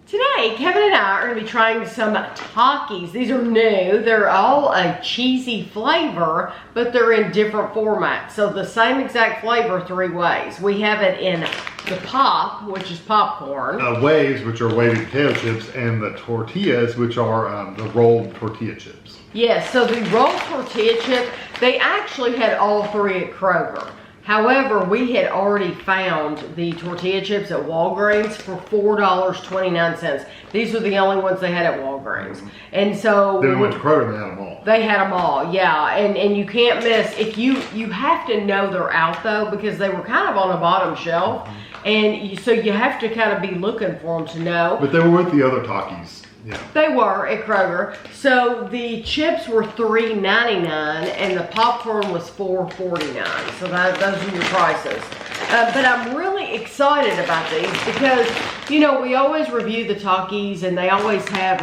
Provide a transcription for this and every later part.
Today, Kevin and I are going to be trying some Takis. These are new. They're all a cheesy flavor, but they're in different formats. So the same exact flavor 3 ways. We have it in the pop, which is popcorn. Waves, which are wavy potato chips, and the tortillas, which are the rolled tortilla chips. Yes, so the rolled tortilla chip, they actually had all 3 at Kroger. However, we had already found the tortilla chips at Walgreens for $4.29. These were the only ones they had at Walgreens. And so then we went to Kroger and they had them all. They had them all, yeah. And you can't miss, if you have to know they're out though, because they were kind of on the bottom shelf. And so you have to kind of be looking for them to know. But they were with the other Takis. Yeah. They were at Kroger. So the chips were $3.99 and the popcorn was $4.49. So those are your prices. But I'm really excited about these because, you know, we always review the Takis and they always have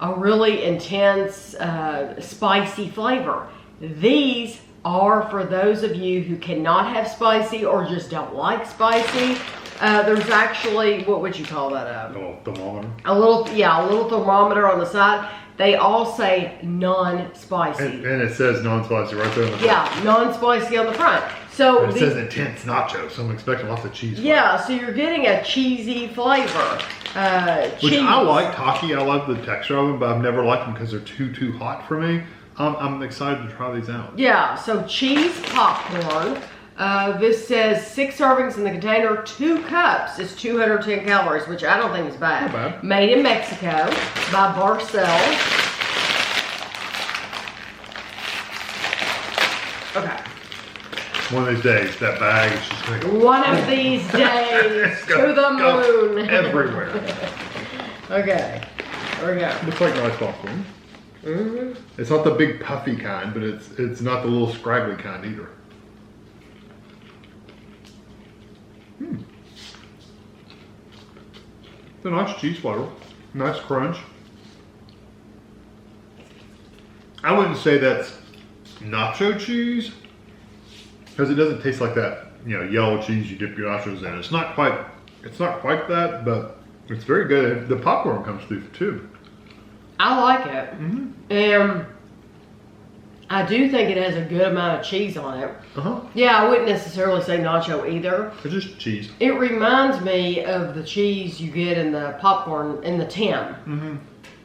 a really intense, spicy flavor. These are for those of you who cannot have spicy or just don't like spicy. There's actually, what would you call that? A little thermometer. A little thermometer on the side. They all say non-spicy. And it says non-spicy right there on the front. Yeah, non-spicy on the front. So it says intense nacho, so I'm expecting lots of cheese. Yeah, so you're getting a cheesy flavor. Which I like Taki. I love the texture of them, but I've never liked them because they're too hot for me. I'm excited to try these out. Yeah, so cheese popcorn. This says 6 servings in the container, 2 cups is 210 calories, which I don't think is bad. Not bad. Made in Mexico by Barcel. Okay. One of these days, that bag is just going to go. One of these days to the moon. Everywhere. Okay. There we go. Looks like nice popcorn. It's not the big puffy kind, but it's not the little scraggly kind either. It's a nice cheese flavor, nice crunch. I wouldn't say that's nacho cheese because it doesn't taste like that, you know, yellow cheese you dip your nachos in. It's not quite that, but it's very good. The popcorn comes through too. I like it. And I do think it has a good amount of cheese on it. Yeah, I wouldn't necessarily say nacho either. It's just cheese. It reminds me of the cheese you get in the popcorn in the tin.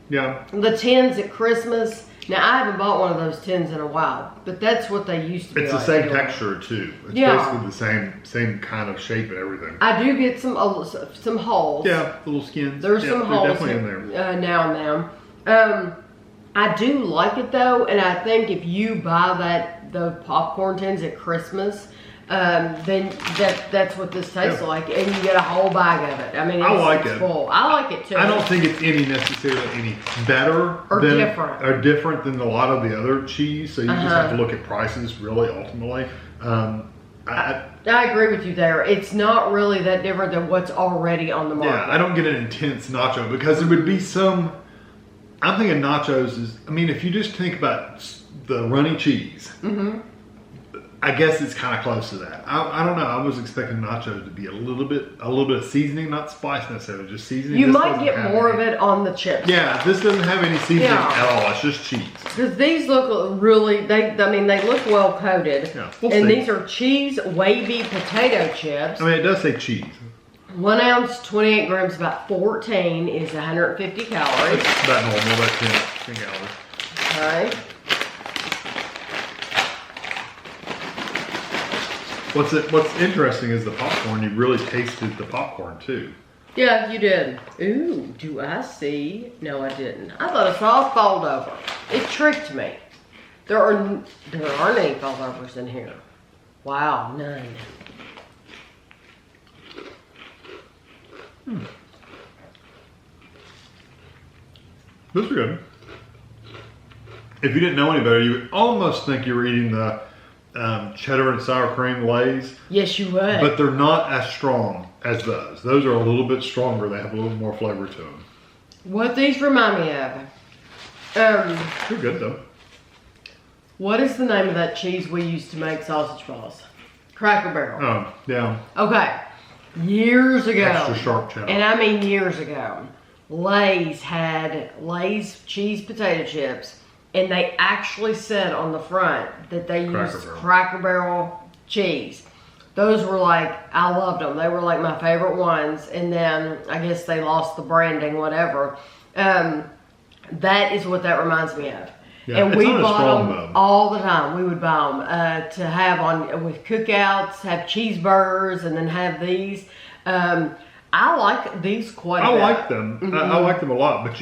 Yeah. The tins at Christmas. Now, I haven't bought one of those tins in a while, but that's what they used to be. It's like. the same texture too. It's basically the same kind of shape and everything. I do get some holes. Yeah, little skins. There's some holes definitely in there. Now and then. I do like it though, and I think if you buy the popcorn tins at Christmas, then that's what this tastes like, and you get a whole bag of it. I mean, it's full. I like it too. I don't think it's necessarily any better or different than a lot of the other cheese. So you just have to look at prices, really, ultimately. I agree with you there. It's not really that different than what's already on the market. Yeah, I don't get an intense nacho because it would be some. I'm thinking nachos is. I mean, if you just think about the runny cheese. I guess it's kind of close to that. I don't know. I was expecting nachos to be a little bit of seasoning, not spice necessarily, just seasoning. You might get more of it on the chips. Yeah, this doesn't have any seasoning at all. It's just cheese. Because these look really, they look well coated. Yeah, and these are cheese wavy potato chips. I mean, it does say cheese. 1 ounce, 28 grams, about 14 is 150 calories. It's about normal, about 10 calories. Okay. What's interesting is the popcorn. You really tasted the popcorn too. Yeah, you did. Ooh, do I see? No, I didn't. I thought I saw a fold over. It tricked me. There aren't any fold overs in here. Wow, none. Those are good. If you didn't know any better, you would almost think you were eating the cheddar and sour cream Lay's. Yes, you would. But they're not as strong as those. Those are a little bit stronger. They have a little more flavor to them. What these remind me of. They're good though. What is the name of that cheese we used to make sausage balls? Cracker Barrel. Oh, yeah. Okay. Years ago. Extra sharp cheddar. And I mean years ago. Lay's had Lay's cheese potato chips, and they actually said on the front that they used Cracker Barrel cheese. Those were like, I loved them. They were like my favorite ones. And then I guess they lost the branding, whatever. That is what that reminds me of. Yeah, and we bought them all the time. We would buy them to have on with cookouts, have cheeseburgers, and then have these. I like these quite a bit. I like them. Mm-hmm. I like them a lot, but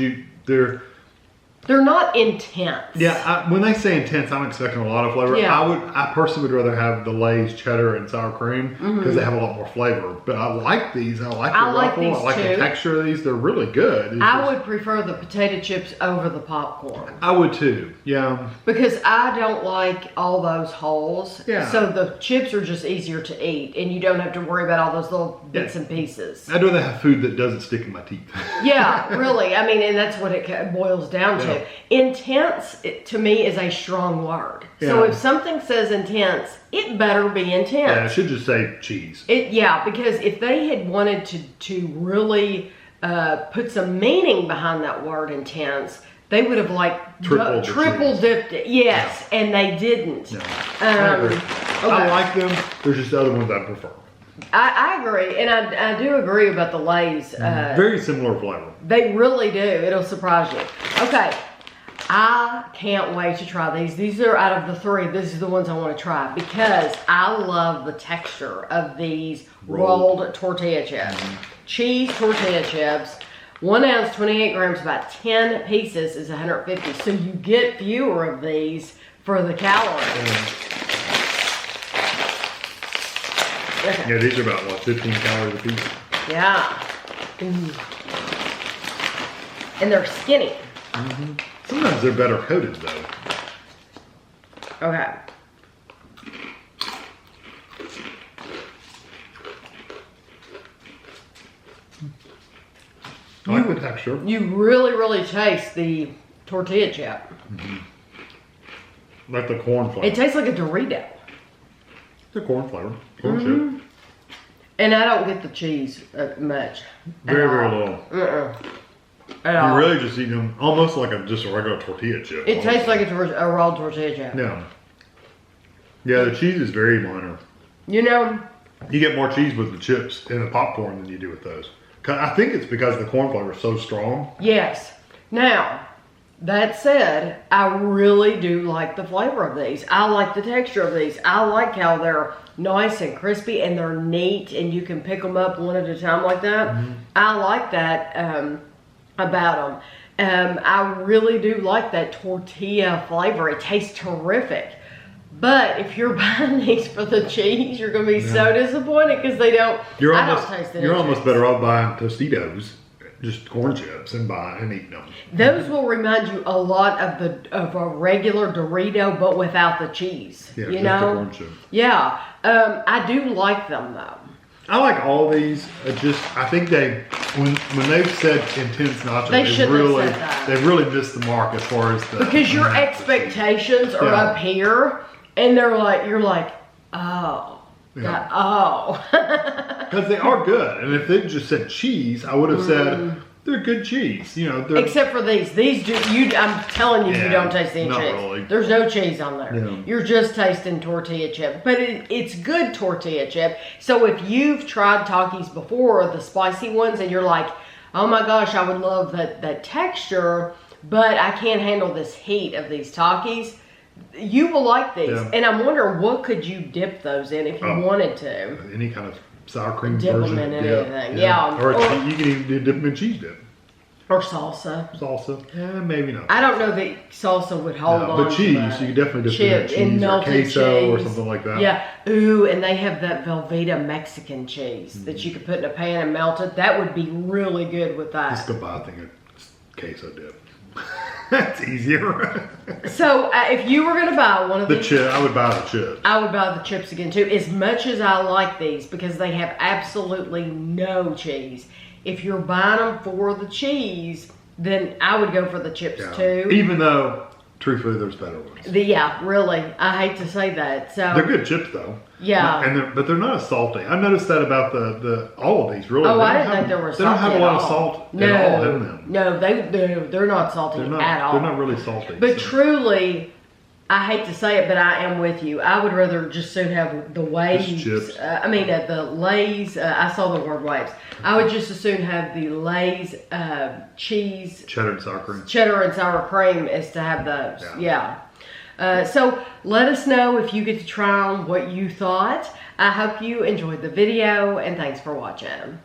they're not intense. Yeah, when they say intense, I'm expecting a lot of flavor. Yeah. I personally would rather have the Lay's cheddar and sour cream because they have a lot more flavor. But I like these. I like the ruffle. I like the texture of these. They're really good. I would prefer the potato chips over the popcorn. I would too. Yeah. Because I don't like all those holes. Yeah. So the chips are just easier to eat, and you don't have to worry about all those little bits and pieces. I'd rather have food that doesn't stick in my teeth. Yeah, really. I mean, and that's what it boils down to. Intense, to me, is a strong word. Yeah. So if something says intense, it better be intense. Yeah, it should just say cheese. Because if they had wanted to really put some meaning behind that word intense, they would have like triple dipped it. Yes, and they didn't. No. I like them. There's just other ones I prefer. I agree, and I do agree about the Lay's. Very similar flavor. They really do. It'll surprise you. Okay. I can't wait to try these. These are out of the three. This is the ones I want to try because I love the texture of these rolled tortilla chips. Cheese tortilla chips. 1 ounce, 28 grams, about 10 pieces is 150. So you get fewer of these for the calories. Yeah, these are about, 15 calories a piece? Yeah. And they're skinny. Mm-hmm. Sometimes they're better coated, though. Okay. I like the texture. You really, really taste the tortilla chip. Like the corn flavor. It tastes like a Dorito. The corn flavor. Corn chip. And I don't get the cheese much. Very, very little. You really just eat them almost like just a regular tortilla chip. It tastes like a raw tortilla chip. Yeah. Yeah, the cheese is very minor. You know, you get more cheese with the chips and the popcorn than you do with those. I think it's because the corn flavor is so strong. Yes. Now, that said, I really do like the flavor of these. I like the texture of these. I like how they're nice and crispy and they're neat and you can pick them up one at a time like that. I like that about them. I really do like that tortilla flavor. It tastes terrific. But if you're buying these for the cheese, you're going to be so disappointed because they don't. You're almost better off buying Tostitos, just corn chips, and eating them. Those will remind you a lot of a regular Dorito, but without the cheese. Yeah, you just know. The corn chip. Yeah, I do like them though. I like all these. I think when they've said intense nachos, they've really missed the mark as far as the because your expectations are up here. And you're like, oh, because they are good. And if they just said cheese, I would have said they're good cheese. You know, except for these. These do. I'm telling you, you don't taste any cheese. Really. There's no cheese on there. Yeah. You're just tasting tortilla chip, but it's good tortilla chip. So if you've tried Takis before, the spicy ones, and you're like, oh my gosh, I would love that texture, but I can't handle this heat of these Takis. You will like these, and I'm wondering what could you dip those in if you wanted to. Any kind of sour cream dip version. Them in anything, or you can even dip them in cheese dip. Or salsa. Maybe not. I don't know that salsa would hold on. But cheese, you could definitely dip it in cheese or queso or something like that. Yeah. Ooh, and they have that Velveeta Mexican cheese that you could put in a pan and melt it. That would be really good with that. Just go buy a thing of queso dip. That's easier. So if you were going to buy one of these, I would buy the chips. I would buy the chips again too. As much as I like these because they have absolutely no cheese. If you're buying them for the cheese, then I would go for the chips too. Even though truthfully, there's better ones. Yeah, really. I hate to say that. So they're good chips though. Yeah. But they're not as salty. I noticed that about the all of these really. Oh, I didn't think they were salty. They don't have a lot of salt at all in them. No, they're not salty at all. They're not really salty. But truly, I hate to say it, but I am with you. I would rather just soon have the waves. Chips. The Lay's. I saw the word waves. I would just as soon have the Lay's cheese, cheddar and sour cream. Cheddar and sour cream as to have those. Yeah. So let us know if you get to try them, what you thought. I hope you enjoyed the video, and thanks for watching.